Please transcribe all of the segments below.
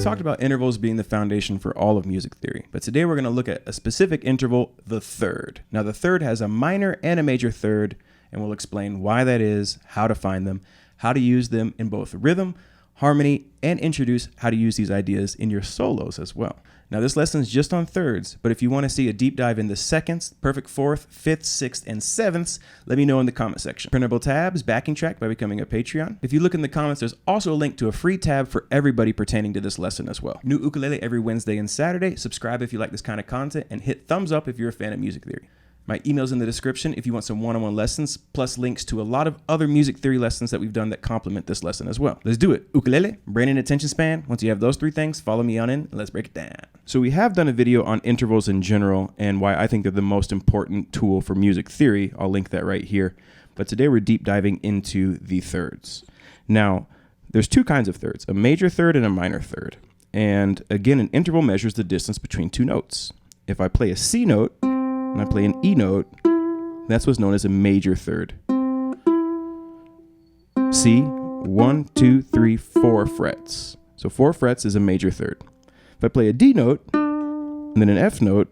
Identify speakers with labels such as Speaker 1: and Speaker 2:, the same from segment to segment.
Speaker 1: talked about intervals being the foundation for all of music theory, but today we're going to look at a specific interval, the third. Now, the third has a minor and a major third, and we'll explain why that is, how to find them, how to use them in both rhythm, harmony, and introduce how to use these ideas in your solos as well. Now, this lesson is just on thirds, but if you want to see a deep dive into seconds, perfect fourth, fifth, sixth, and sevenths, let me know in the comment section. Printable tabs, backing track by becoming a Patreon. If you look in the comments, there's also a link to a free tab for everybody pertaining to this lesson as well. New ukulele every Wednesday and Saturday. Subscribe if you like this kind of content, and hit thumbs up if you're a fan of music theory. My email's in the description if you want some one-on-one lessons, plus links to a lot of other music theory lessons that we've done that complement this lesson as well. Let's do it. Ukulele, brain and attention span. Once you have those three things, follow me on in and let's break it down. So we have done a video on intervals in general and why I think they're the most important tool for music theory. I'll link that right here. But today we're deep diving into the thirds. Now, there's two kinds of thirds, a major third and a minor third. And again, an interval measures the distance between two notes. If I play a C note, and I play an E note, that's what's known as a major third. C, 1, 2, 3, 4 frets. So 4 frets is a major third. If I play a D note, and then an F note,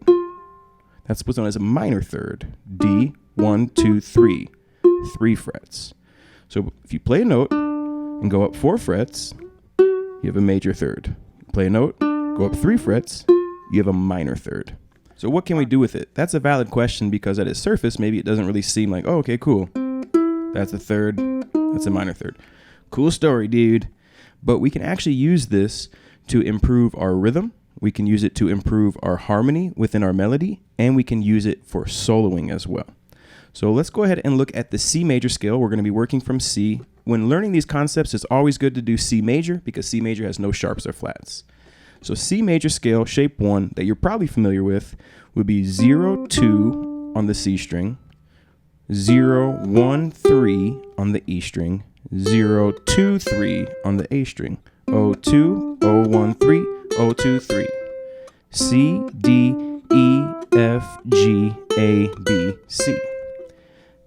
Speaker 1: that's what's known as a minor third. D, 1, 2, 3, 3 frets. So if you play a note and go up 4 frets, you have a major third. Play a note, go up 3 frets, you have a minor third. So what can we do with it? That's a valid question because at its surface, maybe it doesn't really seem like, oh, okay, cool. That's a third, that's a minor third. Cool story, dude. But we can actually use this to improve our rhythm. We can use it to improve our harmony within our melody, and we can use it for soloing as well. So let's go ahead and look at the C major scale. We're going to be working from C. When learning these concepts, it's always good to do C major because C major has no sharps or flats. So C major scale, shape 1, that you're probably familiar with, would be 0, 2 on the C string, 0, 1, 3 on the E string, 0, 2, 3 on the A string, 0, 2, 0, 1, 3, 0, 2, 3. C, D, E, F, G, A, B, C.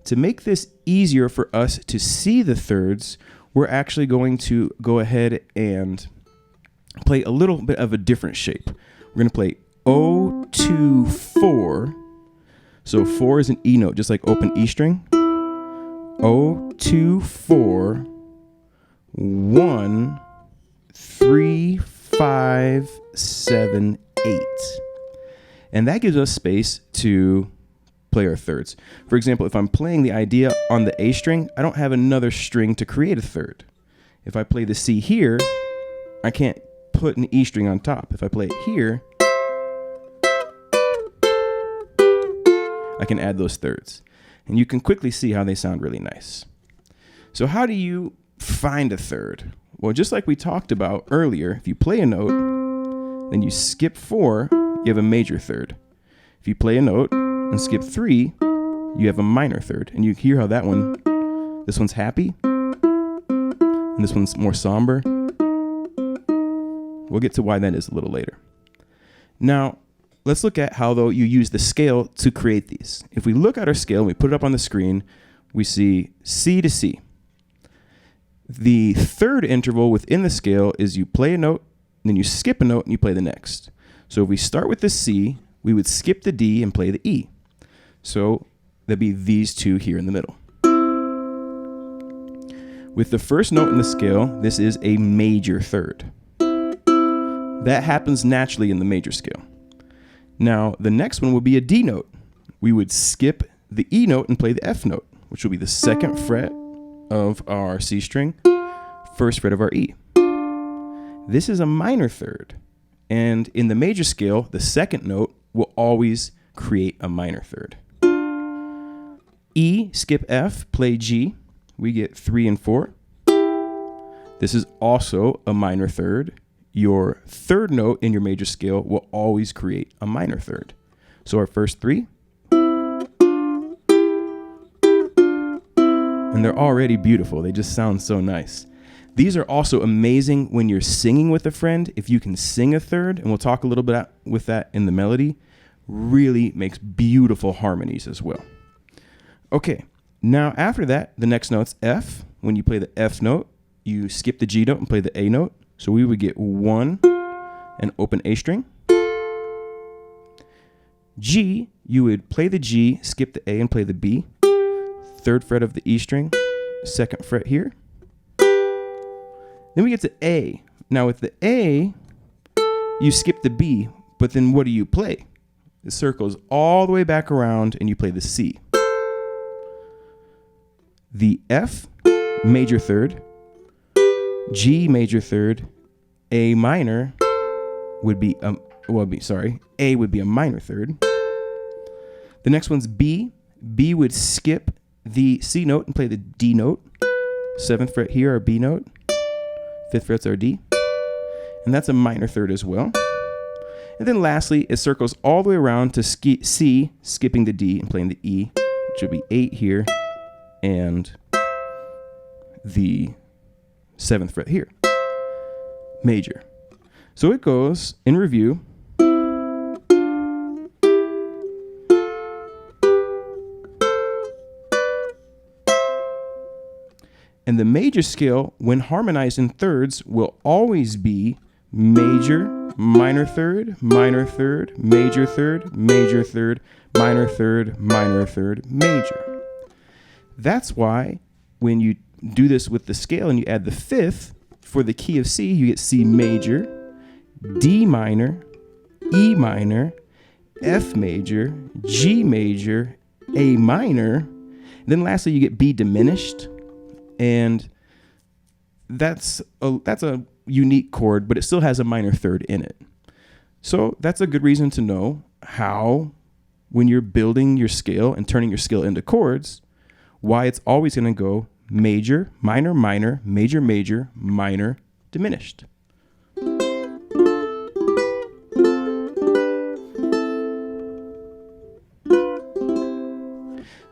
Speaker 1: To make this easier for us to see the thirds, we're actually going to go ahead and play a little bit of a different shape. We're going to play O, 2, 4. So 4 is an E note, just like open E string. O, 2, 4, 1, 3, 5, 7, 8. And that gives us space to play our thirds. For example, if I'm playing the idea on the A string, I don't have another string to create a third. If I play the C here, I can't put an E string on top. If I play it here, I can add those thirds. And you can quickly see how they sound really nice. So how do you find a third? Well, just like we talked about earlier, if you play a note, then you skip 4, you have a major third. If you play a note and skip 3, you have a minor third. And you hear how that one, this one's happy, and this one's more somber. We'll get to why that is a little later. Now, let's look at how, though, you use the scale to create these. If we look at our scale and we put it up on the screen, we see C to C. The third interval within the scale is you play a note, then you skip a note, and you play the next. So if we start with the C, we would skip the D and play the E. So that'd be these two here in the middle. With the first note in the scale, this is a major third. That happens naturally in the major scale. Now, the next one would be a D note. We would skip the E note and play the F note, which will be the second fret of our C string, first fret of our E. This is a minor third. And in the major scale, the second note will always create a minor third. E, skip F, play G. We get 3 and 4. This is also a minor third. Your third note in your major scale will always create a minor third. So our first 3. And they're already beautiful. They just sound so nice. These are also amazing when you're singing with a friend. If you can sing a third, and we'll talk a little bit with that in the melody, really makes beautiful harmonies as well. Okay, now after that, the next note's F. When you play the F note, you skip the G note and play the A note. So we would get 1, and open A string. G, you would play the G, skip the A, and play the B. 3rd fret of the E string, 2nd fret here. Then we get to A. Now with the A, you skip the B, but then what do you play? It circles all the way back around and you play the C. The F, major 3rd, G major 3rd, A minor would be A would be a minor 3rd. The next one's B. B would skip the C note and play the D note. 7th fret here, our B note. 5th fret's our D. And that's a minor 3rd as well. And then lastly, it circles all the way around to C, skipping the D and playing the E, which would be 8 here, and the 7th fret here, major. So it goes in review. And the major scale, when harmonized in thirds, will always be major, minor 3rd, minor 3rd, major 3rd, major 3rd, minor 3rd, minor 3rd, major. That's why when you do this with the scale and you add the 5th, for the key of C, you get C major, D minor, E minor, F major, G major, A minor. Then lastly, you get B diminished. And that's a unique chord, but it still has a minor 3rd in it. So that's a good reason to know how, when you're building your scale and turning your scale into chords, why it's always going to go major, minor, minor, major, major, minor, diminished.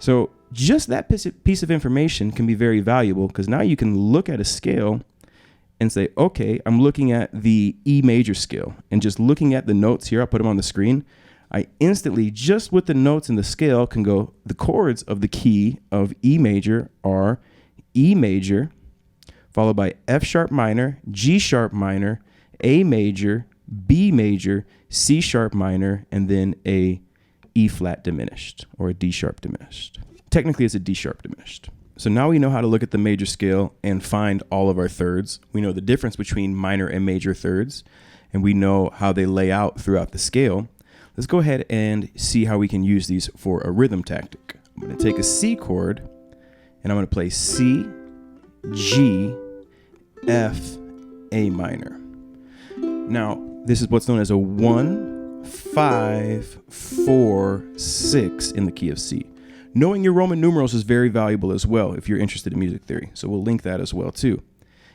Speaker 1: So just that piece of information can be very valuable, because now you can look at a scale and say, okay, I'm looking at the E major scale, and just looking at the notes here, I'll put them on the screen. I instantly, just with the notes in the scale, can go, the chords of the key of E major are E major, followed by F sharp minor, G sharp minor, A major, B major, C sharp minor, and then a E flat diminished, or a D sharp diminished. Technically, it's a D sharp diminished. So now we know how to look at the major scale and find all of our thirds. We know the difference between minor and major thirds, and we know how they lay out throughout the scale. Let's go ahead and see how we can use these for a rhythm tactic. I'm going to take a C chord, and I'm going to play C, G, F, A minor. Now, this is what's known as a 1, 5, 4, 6 in the key of C. Knowing your Roman numerals is very valuable as well if you're interested in music theory, so we'll link that as well too.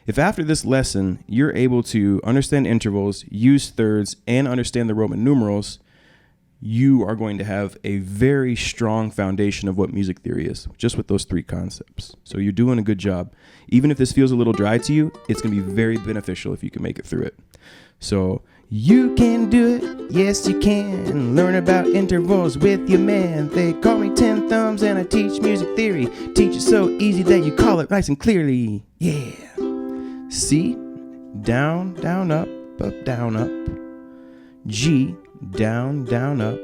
Speaker 1: If after this lesson you're able to understand intervals, use thirds, and understand the Roman numerals, you are going to have a very strong foundation of what music theory is, just with those 3 concepts. So you're doing a good job. Even if this feels a little dry to you, it's going to be very beneficial if you can make it through it. So you can do it, yes you can. Learn about intervals with your man. They call me 10 Thumbs and I teach music theory. Teach it so easy that you call it nice and clearly. Yeah. C, down, down, up, down, up. G, down, down, up,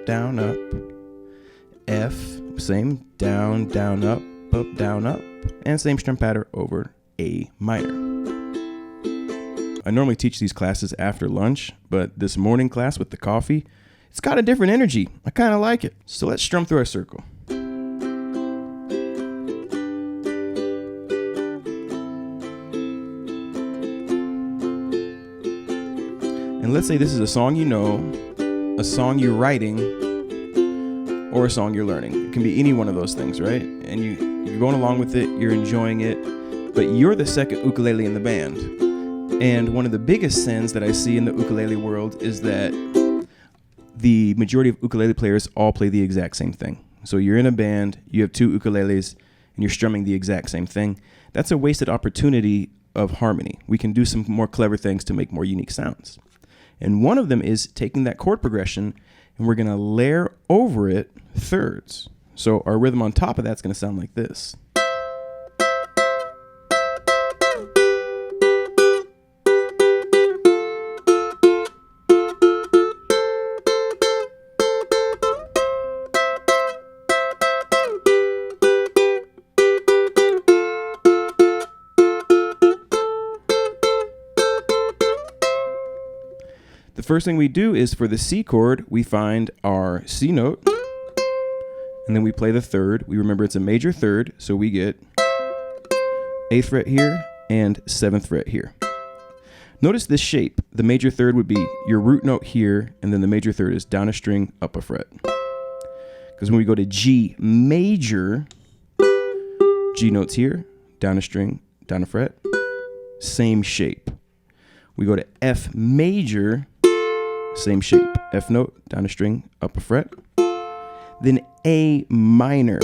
Speaker 1: down, up. F, same, down, down, up, down, up. And same strum pattern over A minor. I normally teach these classes after lunch, but this morning class with the coffee, it's got a different energy. I kind of like it. So let's strum through our circle. And let's say this is a song you know, a song you're writing, or a song you're learning. It can be any one of those things, right? And you're going along with it, you're enjoying it, but you're the second ukulele in the band. And one of the biggest sins that I see in the ukulele world is that the majority of ukulele players all play the exact same thing. So you're in a band, you have 2 ukuleles, and you're strumming the exact same thing. That's a wasted opportunity of harmony. We can do some more clever things to make more unique sounds. And one of them is taking that chord progression, and we're going to layer over it thirds. So our rhythm on top of that's going to sound like this. The first thing we do is for the C chord, we find our C note, and then we play the third. We remember it's a major third, so we get 8th fret here and 7th fret here. Notice this shape. The major third would be your root note here, and then the major third is down a string, up a fret. Because when we go to G major, G note's here, down a string, down a fret, same shape. We go to F major, same shape. F note, down a string, up a fret. Then A minor,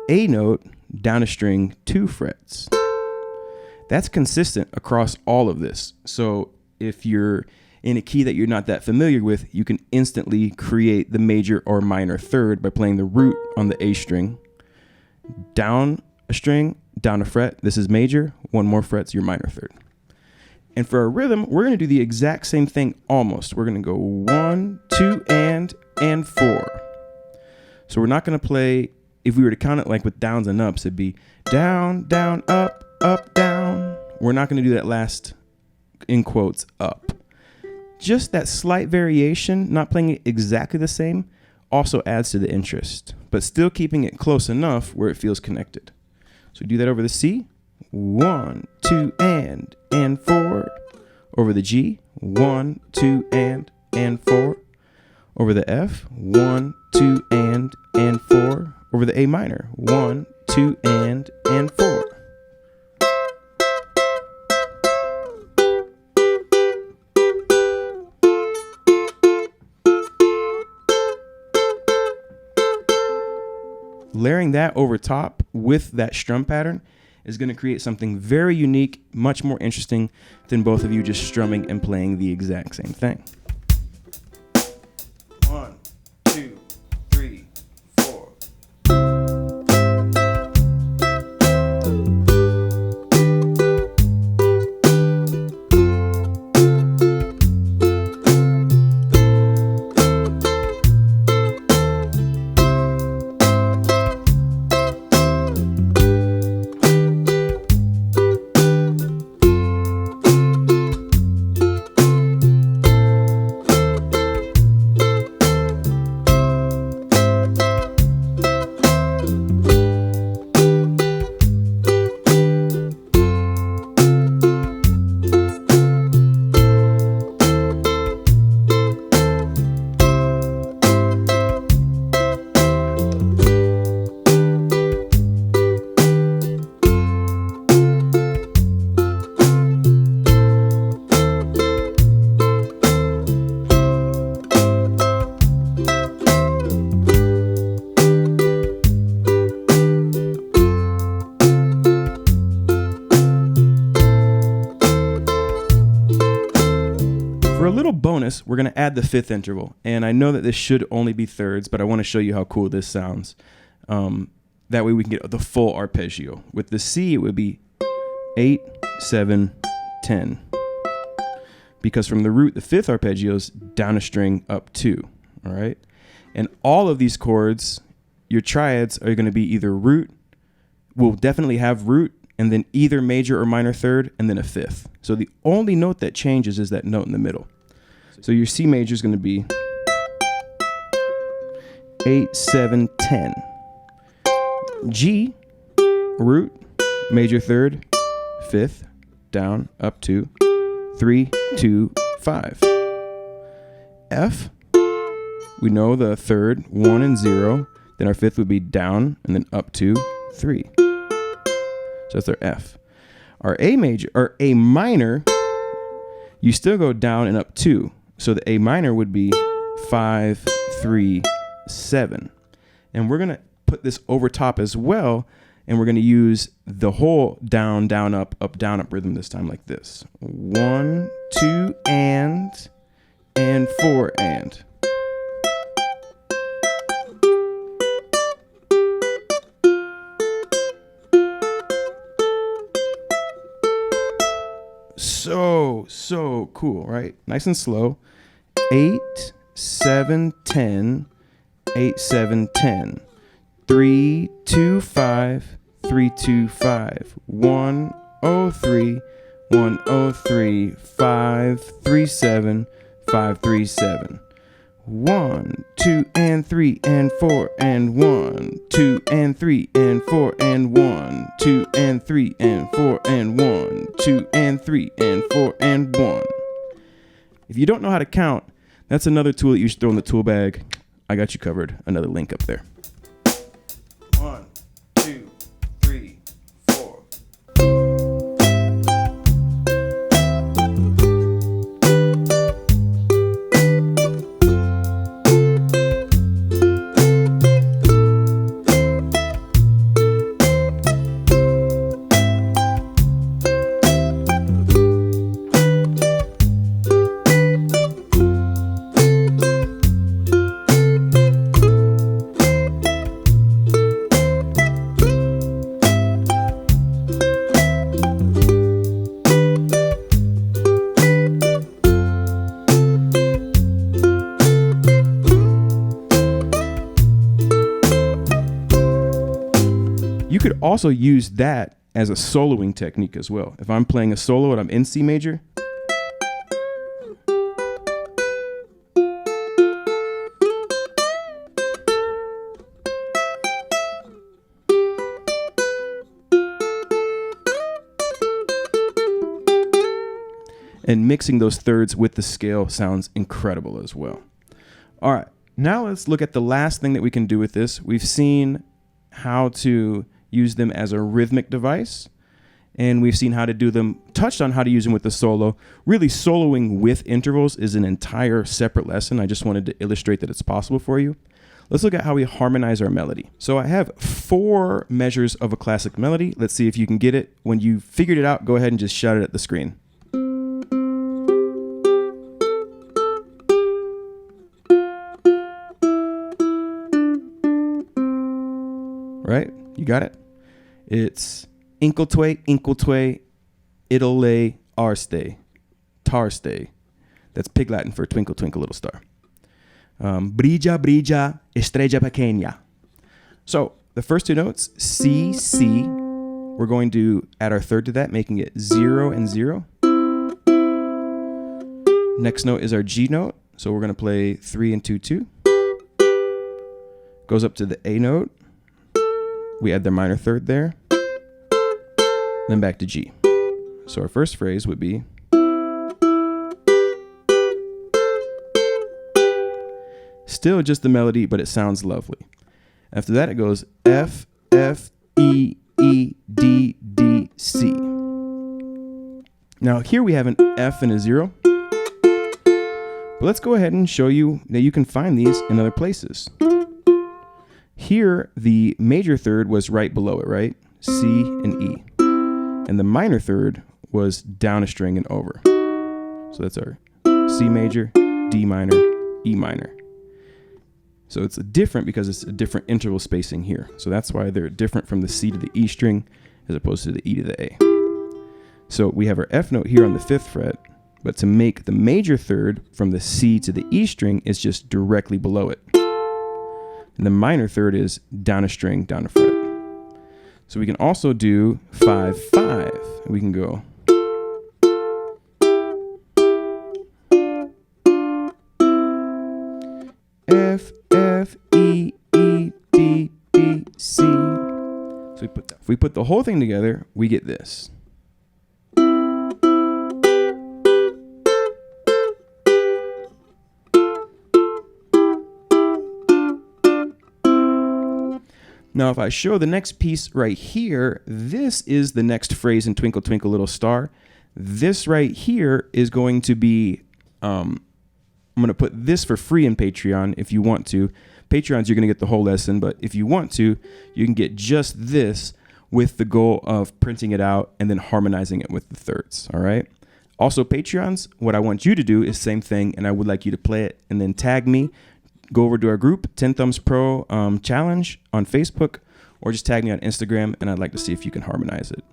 Speaker 1: A note, down a string, 2 frets. That's consistent across all of this. So if you're in a key that you're not that familiar with, you can instantly create the major or minor third by playing the root on the A string, down a string, down a fret. This is major, 1 more fret's your minor third. And for our rhythm, we're going to do the exact same thing almost. We're going to go 1, 2, and 4. So we're not going to play, if we were to count it like with downs and ups, it'd be down, down, up, up, down. We're not going to do that last, in quotes, up. Just that slight variation, not playing it exactly the same, also adds to the interest, but still keeping it close enough where it feels connected. So do that over the C, 1, 2, and 4. Over the G, 1, 2, and 4. Over the F, 1, 2, and 4. Over the A minor, 1, 2, and 4. Layering that over top with that strum pattern is going to create something very unique, much more interesting than both of you just strumming and playing the exact same thing. 1, 2, 3, 4. For a little bonus, we're going to add the 5th interval. And I know that this should only be thirds, but I want to show you how cool this sounds. That way we can get the full arpeggio. With the C, it would be 8, 7, 10. Because from the root, the 5th arpeggio is down a string, up 2. All right? And all of these chords, your triads are going to be either root, will definitely have root, and then either major or minor third, and then a 5th. So the only note that changes is that note in the middle. So your C major is going to be 8, 7, 10. G, root, major third, 5th, down, up 2, 3, 2, 5. F, we know the third, 1 and 0. Then our 5th would be down, and then up 2, 3. So that's our F. Our A major, or A minor, you still go down and up 2. So the A minor would be 5, 3, 7. And we're going to put this over top as well, and we're going to use the whole down, down, up, down, up rhythm this time like this. 1, 2, and 4, and. So cool, right? Nice and slow. 8, 7, 10, 8, 7, 10. 3, 2, 5, 3, 2, 5. 1, 0, 3, 1, 0, 3, 5, 3, 7, 5, 3, 7. 1, 2, and 3, and 4, and 1, 2, and 3, and 4, and 1, 2, and 3, and 4, and 1, 2, and 3, and 4, and 1. If you don't know how to count, that's another tool that you should throw in the tool bag. I got you covered. Another link up there. 1, 2, 3, 4. You could also use that as a soloing technique as well. If I'm playing a solo and I'm in C major, and mixing those thirds with the scale sounds incredible as well. All right, now let's look at the last thing that we can do with this. We've seen how to use them as a rhythmic device, and we've seen how to do them, touched on how to use them with the solo. Really, soloing with intervals is an entire separate lesson. I just wanted to illustrate that it's possible for you. Let's look at how we harmonize our melody. So I have 4 measures of a classic melody. Let's see if you can get it. When you figured it out, go ahead and just shout it at the screen. Right? You got it? It's incultue, idole, arste, tarste. That's Pig Latin for twinkle, twinkle, little star. Brilla, brilla, estrella pequeña. So the first 2 notes, C, C, we're going to add our third to that, making it 0 and 0. Next note is our G note. So we're going to play 3 and 2, 2. Goes up to the A note. We add the minor third there, then back to G. So our first phrase would be still just the melody, but it sounds lovely. After that, it goes F, F, E, E, D, D, C. Now here we have an F and a 0. But let's go ahead and show you that you can find these in other places. Here, the major third was right below it, right? C and E. And the minor third was down a string and over. So that's our C major, D minor, E minor. So it's different because it's a different interval spacing here. So that's why they're different from the C to the E string as opposed to the E to the A. So we have our F note here on the 5th fret, but to make the major third from the C to the E string is just directly below it. And the minor third is down a string, down a fret. So we can also do 5, 5. We can go F, F, E, E, D, D, C. So if we put the whole thing together, we get this. Now, if I show the next piece right here, this is the next phrase in Twinkle, Twinkle, Little Star. This right here is going to be, I'm going to put this for free in Patreon if you want to. Patreons, you're going to get the whole lesson, but if you want to, you can get just this with the goal of printing it out and then harmonizing it with the thirds, all right? Also, Patreons, what I want you to do is same thing, and I would like you to play it and then tag me. Go over to our group, 10 Thumbs Pro Challenge on Facebook, or just tag me on Instagram, and I'd like to see if you can harmonize it.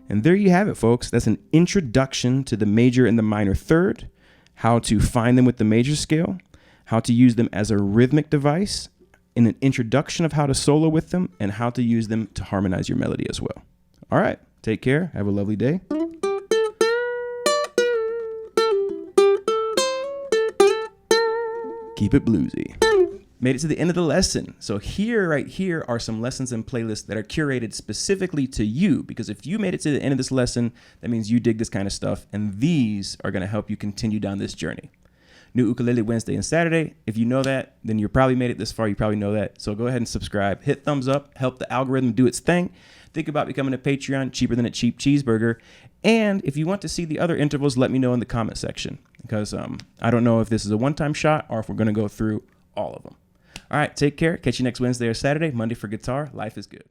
Speaker 1: And there you have it, folks. That's an introduction to the major and the minor third, how to find them with the major scale, how to use them as a rhythmic device, and an introduction of how to solo with them, and how to use them to harmonize your melody as well. All right, take care. Have a lovely day. keep it bluesy. Made it to the end of the lesson. So right here are some lessons and playlists that are curated specifically to you, because if you made it to the end of this lesson, that means you dig this kind of stuff, and these are going to help you continue down this journey. New Ukulele Wednesday and Saturday. If you know that, then you probably made it this far. You probably know that. So go ahead and subscribe. Hit thumbs up. Help the algorithm do its thing. Think about becoming a Patreon, cheaper than a cheap cheeseburger. And if you want to see the other intervals, let me know in the comment section, because I don't know if this is a one-time shot or if we're going to go through all of them. All right, take care. Catch you next Wednesday or Saturday. Monday for guitar. Life is good.